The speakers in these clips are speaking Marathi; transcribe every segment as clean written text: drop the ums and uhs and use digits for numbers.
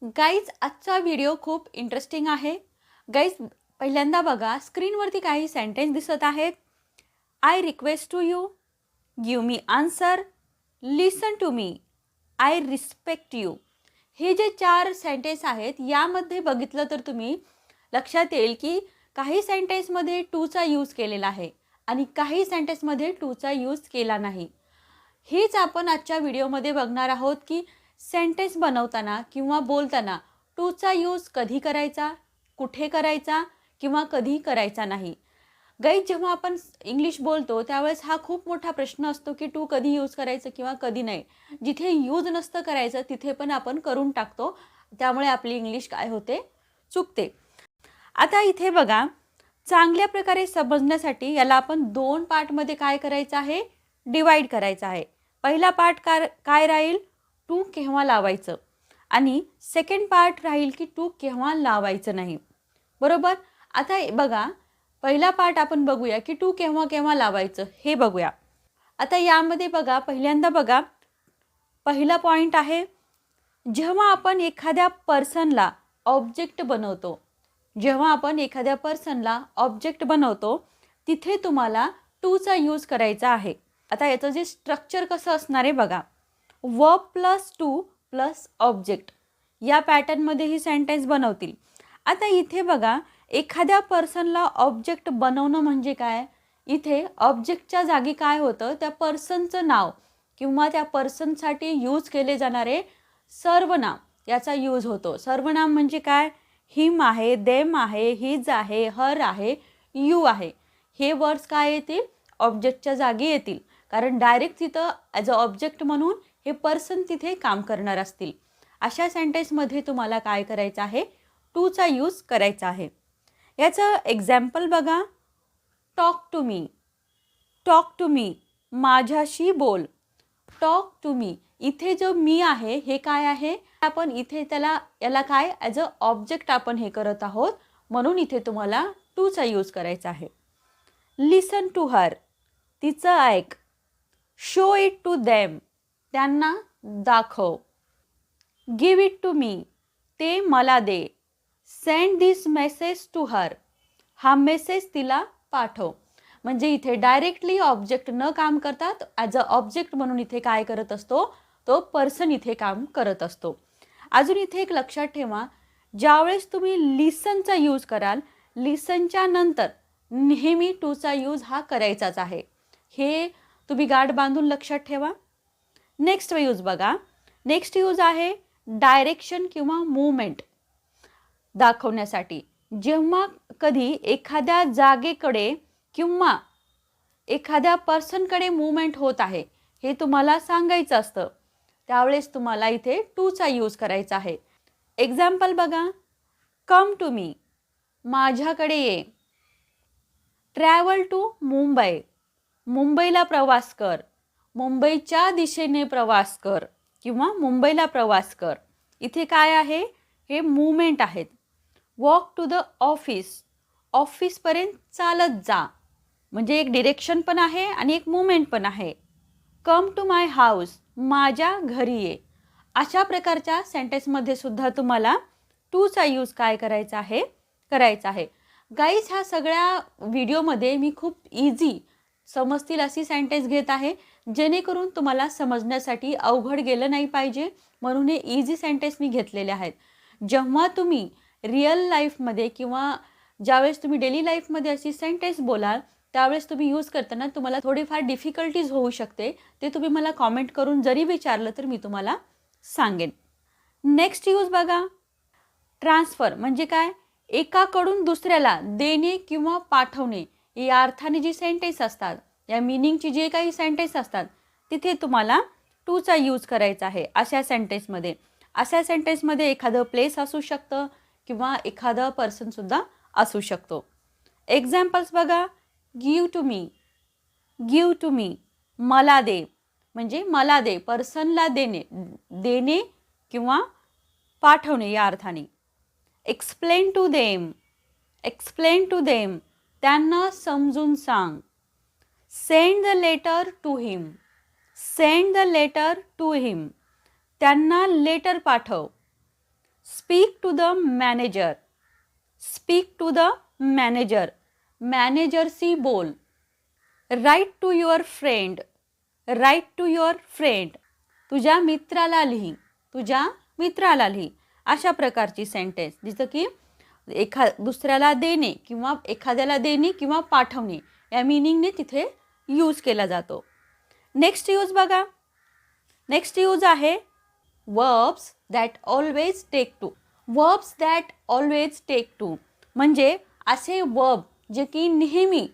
गाईज आजचा व्हिडिओ खूप इंटरेस्टिंग आहे. गाईज पहिल्यांदा बघा, स्क्रीनवरती काही सेंटेन्स दिसत आहेत. I request to you, give me answer, listen to me, I respect you. हे जे 4 सेंटेन्स आहेत यामध्ये बघितलं तर तुम्ही लक्षात येईल की काही सेंटेन्समध्ये टूचा यूज केलेला आहे आणि काही सेंटेन्समध्ये टूचा यूज केला नाही. हेच आपण आजच्या व्हिडिओमध्ये बघणार आहोत की सेंटेन्स बनवताना किंवा बोलताना टूचा यूज कधी करायचा, कुठे करायचा किंवा कधी करायचा नाही. गाईज जेव्हा आपण इंग्लिश बोलतो त्यावेळेस हा खूप मोठा प्रश्न असतो की टू कधी यूज करायचं किंवा कधी नाही. जिथे यूज नसतं करायचं तिथे पण आपण करून टाकतो, त्यामुळे आपली इंग्लिश काय होते, चुकते. आता इथे बघा, चांगल्या प्रकारे समजण्यासाठी याला आपण 2 पार्टमध्ये काय करायचं आहे, डिवाइड करायचं आहे. पहिला पार्ट काय राहील, टू केव्हा लावायचं, आणि सेकंड पार्ट राहील की टू केव्हा लावायचं नाही. बरोबर. आता बघा, पहिला पार्ट आपण बघूया की टू केव्हा केव्हा लावायचं हे बघूया. आता यामध्ये बघा, पहिल्यांदा बघा, पहिला पॉईंट आहे, जेव्हा आपण एखाद्या पर्सनला ऑब्जेक्ट बनवतो, जेव्हा आपण एखाद्या पर्सनला ऑब्जेक्ट बनवतो तिथे तुम्हाला टूचा यूज करायचा आहे. आता याचं जे स्ट्रक्चर कसं असणार आहे बघा, verb plus two plus object या पॅटर्नमध्ये ही सेंटेन्स बनवतील. आता इथे बघा, एखाद्या पर्सनला ऑब्जेक्ट बनवणं म्हणजे काय, इथे ऑब्जेक्टच्या जागी काय होतं, त्या पर्सनचं नाव किंवा त्या पर्सनसाठी यूज केले जाणारे सर्वनाम याचा यूज होतो. सर्वनाम म्हणजे काय, हिम आहे, देम आहे, हिज आहे, हर आहे, यू आहे. हे वर्ड्स काय येतील, ऑब्जेक्टच्या जागी येतील, कारण डायरेक्ट तिथं ॲज अ ऑब्जेक्ट म्हणून हे पर्सन तिथे काम करणार असतील. अशा सेंटेन्समध्ये तुम्हाला काय करायचं आहे, टूचा यूज करायचा आहे. याचं एक्झाम्पल बघा, talk to me, talk to me, माझ्याशी बोल, टॉक टू मी. इथे जो मी आहे हे काय आहे, आपण इथे याला काय ॲज अ ऑब्जेक्ट आपण हे करत आहोत, म्हणून इथे तुम्हाला टूचा यूज करायचा आहे. लिसन टू हर, तिचं ऐक. शो इट टू देम, त्यांना दाखव. गिव इट टू मी, ते मला दे. Send this message to her, हा मेसेज तिला पाठव. म्हणजे इथे डायरेक्टली ऑब्जेक्ट न काम करतात ॲज अ ऑब्जेक्ट म्हणून इथे काय करत असतो, तो पर्सन इथे काम करत असतो. अजून इथे एक लक्षात ठेवा, ज्यावेळेस तुम्ही लिसनचा यूज कराल, लिसनच्या नंतर नेहमी टूचा यूज हा करायचाच आहे. हे तुम्ही गाठ बांधून लक्षात ठेवा. नेक्स्ट यूज बघा, नेक्स्ट यूज आहे डायरेक्शन किंवा मूवमेंट दाखवण्यासाठी. जेव्हा कधी एखाद्या जागेकडे किंवा एखाद्या पर्सनकडे मूवमेंट होत आहे हे तुम्हाला सांगायचं असतं, त्यावेळेस तुम्हाला इथे टूचा यूज करायचा आहे. एक्झाम्पल बघा, कम टू मी, माझ्याकडे ये. ट्रॅव्हल टू मुंबई, मुंबईला प्रवास कर, मुंबईच्या दिशेने प्रवास कर किंवा मुंबईला प्रवास कर. इथे काय आहे, हे मूवमेंट आहेत. वॉक टू द ऑफिस, ऑफिसपर्यंत चालत जा, म्हणजे एक डिरेक्शन पण आहे आणि एक मूवमेंट पण आहे. कम टू माय हाऊस, माझ्या घरी ये. अशा प्रकारच्या सेंटेन्समध्ये सुद्धा तुम्हाला टूचा यूज काय करायचा आहे, करायचा आहे. गाईज ह्या सगळ्या व्हिडिओमध्ये मी खूप इझी समजतील अशी सेंटेन्स घेत आहे, जेणेकरून तुम्हाला समजण्यासाठी अवघड गेलं नाही पाहिजे, म्हणून हे इझी सेंटेन्स मी घेतलेले आहेत. जेव्हा तुम्ही रिअल लाईफमध्ये किंवा ज्यावेळेस तुम्ही डेली लाईफमध्ये अशी सेंटेन्स बोलाल त्यावेळेस तुम्ही यूज करताना तुम्हाला थोडीफार डिफिकल्टीज होऊ शकते, ते तुम्ही मला कॉमेंट करून जरी विचारलं तर मी तुम्हाला सांगेन. नेक्स्ट यूज बघा, ट्रान्सफर म्हणजे काय, एकाकडून दुसऱ्याला देणे किंवा पाठवणे या अर्थाने जी सेंटेन्स असतात, या मिनिंगची जे काही सेंटेन्स असतात तिथे तुम्हाला टूचा यूज करायचा आहे. अशा सेंटेन्समध्ये एखादं प्लेस असू शकतं किंवा एखादं पर्सनसुद्धा असू शकतो. एक्झाम्पल्स बघा, give to me, give to me, मला दे, म्हणजे मला दे, पर्सनला देणे किंवा पाठवणे या अर्थाने. Explain to them, explain to them, त्यांना समजून सांग. Send the letter to him, send the letter to him, त्यांना लेटर पाठव. Speak to the manager. Speak to the manager. मॅनेजरशी बोल. Write to your friend. Write to your friend. तुझ्या मित्राला लिही. तुझ्या मित्राला लिही. अशा प्रकारची सेंटेन्स, जसं की दुसऱ्याला देणे किंवा एखाद्याला देणे किंवा पाठवणे या मिनिंगने तिथे यूज केला जातो. नेक्स्ट यूज बघा. नेक्स्ट यूज आहे verbs that always take to. Verbs that always take to म्हणजे असे वर्ब जे की नेहमी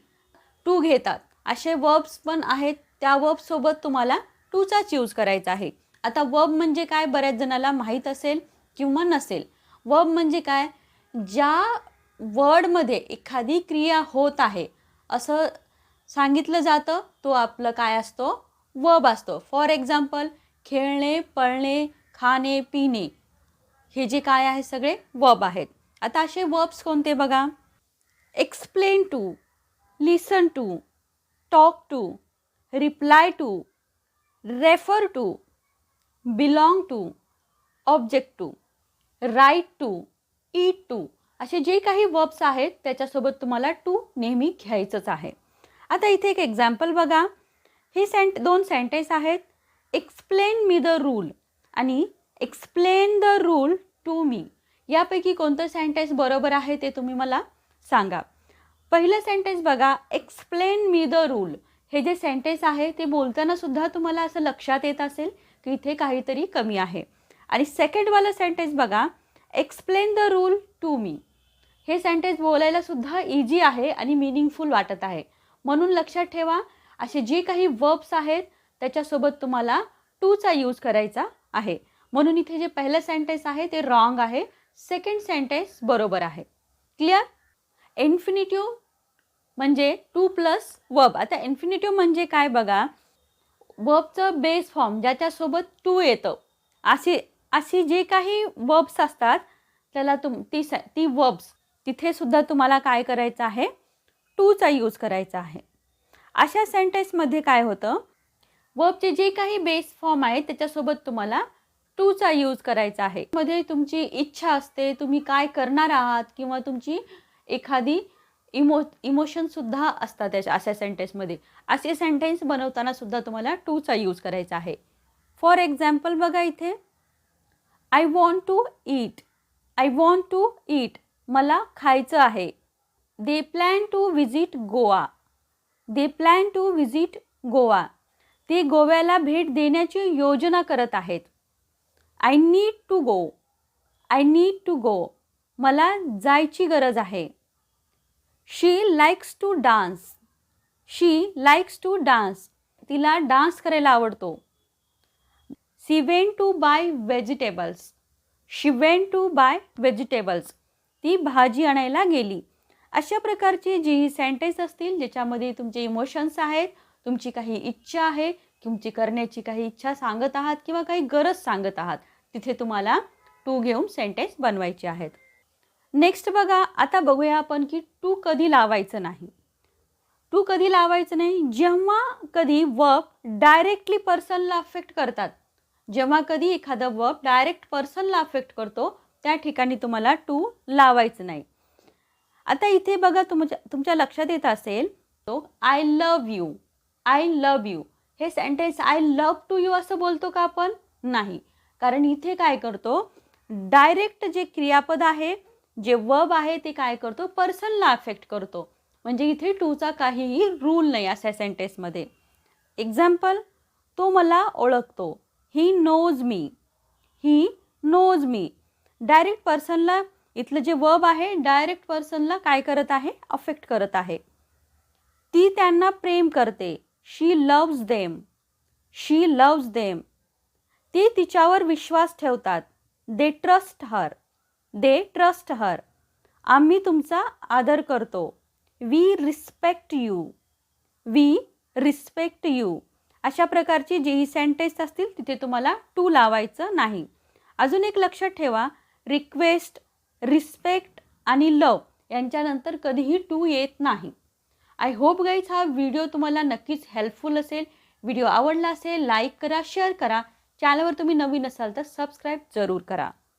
टू घेतात. असे वर्ब्स पण आहेत. त्या वर्बसोबत तुम्हाला टूचाच यूज करायचा आहे. आता वर्ब म्हणजे काय बऱ्याच जणाला माहीत असेल किंवा नसेल. वर्ब म्हणजे काय, ज्या वर्डमध्ये एखादी क्रिया होत आहे असं सांगितलं जातं तो आपलं काय असतो, वर्ब असतो. फॉर एक्झाम्पल खेळणे, पळणे, खाणे, पिणे हे जे काय आहे सगळे वर्ब आहेत. आता असे वर्ब्स कोणते बघा. Explain to, listen to, talk to, reply to, refer to, belong to, object to, write to, eat to असे जे काही वर्ब्स आहेत त्याच्यासोबत तुम्हाला टू नेहमी घ्यायचंच आहे. आता इथे एक एक्झाम्पल बघा. हे दोन सेंटेन्स आहेत. एक्सप्लेन मी द रूल आणि explain the rule to me. यापैकी कोणतं सेंटेन्स बरोबर आहे ते तुम्ही मला सांगा. पहिलं सेंटेन्स बघा. Explain me the rule. हे जे सेंटेन्स आहे ते बोलताना सुद्धा तुम्हाला असं लक्षात येत असेल की इथे काहीतरी कमी आहे. आणि सेकंडवाला सेंटेन्स बघा. Explain the rule to me. हे सेंटेन्स बोलायला सुद्धा इझी आहे आणि मिनिंगफुल वाटत आहे. म्हणून लक्षात ठेवा असे जे काही वर्ब्स आहेत त्याच्यासोबत तुम्हाला टूचा यूज करायचा आहे. म्हणून इथे जे पहिलं सेंटेन्स आहे ते रॉंग आहे. सेकंड सेंटेन्स बरोबर आहे. क्लिअर. इन्फिनिटिव्ह म्हणजे टू प्लस वर्ब. आता इन्फिनिटिव्ह म्हणजे काय बघा. वर्बचं बेस फॉर्म ज्याच्यासोबत टू येतं अशी जे काही वर्ब्स असतात त्याला ती वर्ब्स तिथे सुद्धा तुम्हाला काय करायचं आहे, टूचा यूज करायचा आहे. अशा सेंटेन्समध्ये काय होतं, वर्बचे जे काही बेस फॉर्म आहे त्याच्यासोबत तुम्हाला टूचा यूज करायचा आहे. मध्ये तुमची इच्छा असते, तुम्ही काय करणार आहात किंवा तुमची एखादी इमोशनसुद्धा असतात अशा सेंटेन्समध्ये. असे सेंटेन्स बनवताना सुद्धा तुम्हाला टूचा यूज करायचा आहे. फॉर एक्झाम्पल बघा इथे. I want to eat. I want to eat मला खायचं आहे. They plan to visit Goa. They plan to visit Goa ते गोव्याला भेट देण्याची योजना करत आहेत. I need to go. I need to go मला जायची गरज आहे. She likes to dance. She likes to dance तिला डान्स करायला आवडतो. She went to buy vegetables. She went to buy vegetables ती भाजी आणायला गेली. अशा प्रकारची जी सेंटेन्स असतील ज्याच्यामध्ये तुमचे इमोशन्स आहेत, तुमची काही इच्छा आहे, तुमची करण्याची काही इच्छा सांगत आहात किंवा काही गरज सांगत आहात, तिथे तुम्हाला टू घेऊन सेंटेन्स बनवायचे आहेत. नेक्स्ट बघा. आता बघूया आपण की टू कधी लावायचं नाही. टू कधी लावायचं नाही, जेव्हा कधी वर्ब डायरेक्टली पर्सनला अफेक्ट करतात. जेव्हा कधी एखादा वर्ब डायरेक्ट पर्सनला अफेक्ट करतो त्या ठिकाणी तुम्हाला टू लावायचं नाही. आता इथे बघा तुमच्या लक्षात येत असेल तो I love you. I love you हे sentence I love to you असं बोलतो का आपण? नाही. कारण इथे काय करतो, डायरेक्ट जे क्रियापद आहे, जे वर्ब आहे ते काय करतो, पर्सनला अफेक्ट करतो. म्हणजे इथे टूचा काहीही रूल नाही अशा सेंटेन्समध्ये. एक्झाम्पल. तो मला ओळखतो. He knows me. He knows me direct पर्सनला, इथलं जे वर्ब आहे डायरेक्ट पर्सनला काय करत आहे, अफेक्ट करत आहे. ती त्यांना प्रेम करते. शी लव्ज देम. शी लव्ज देम ते तिच्यावर विश्वास ठेवतात. They trust her. They trust her आम्ही तुमचा आदर करतो. We respect you. We respect you अशा प्रकारची जी सेंटेन्स असतील तिथे तुम्हाला टू लावायचं नाही. अजून एक लक्षात ठेवा, रिक्वेस्ट, रिस्पेक्ट आणि लव यांच्यानंतर कधीही टू येत नाही. आय होप गाईज हा व्हिडिओ तुम्हाला नक्कीच हेल्पफुल असेल. व्हिडिओ आवडला असेल लाईक करा, शेअर करा. चॅनलवर तुम्ही नवीन असाल तर सबस्क्राईब जरूर करा.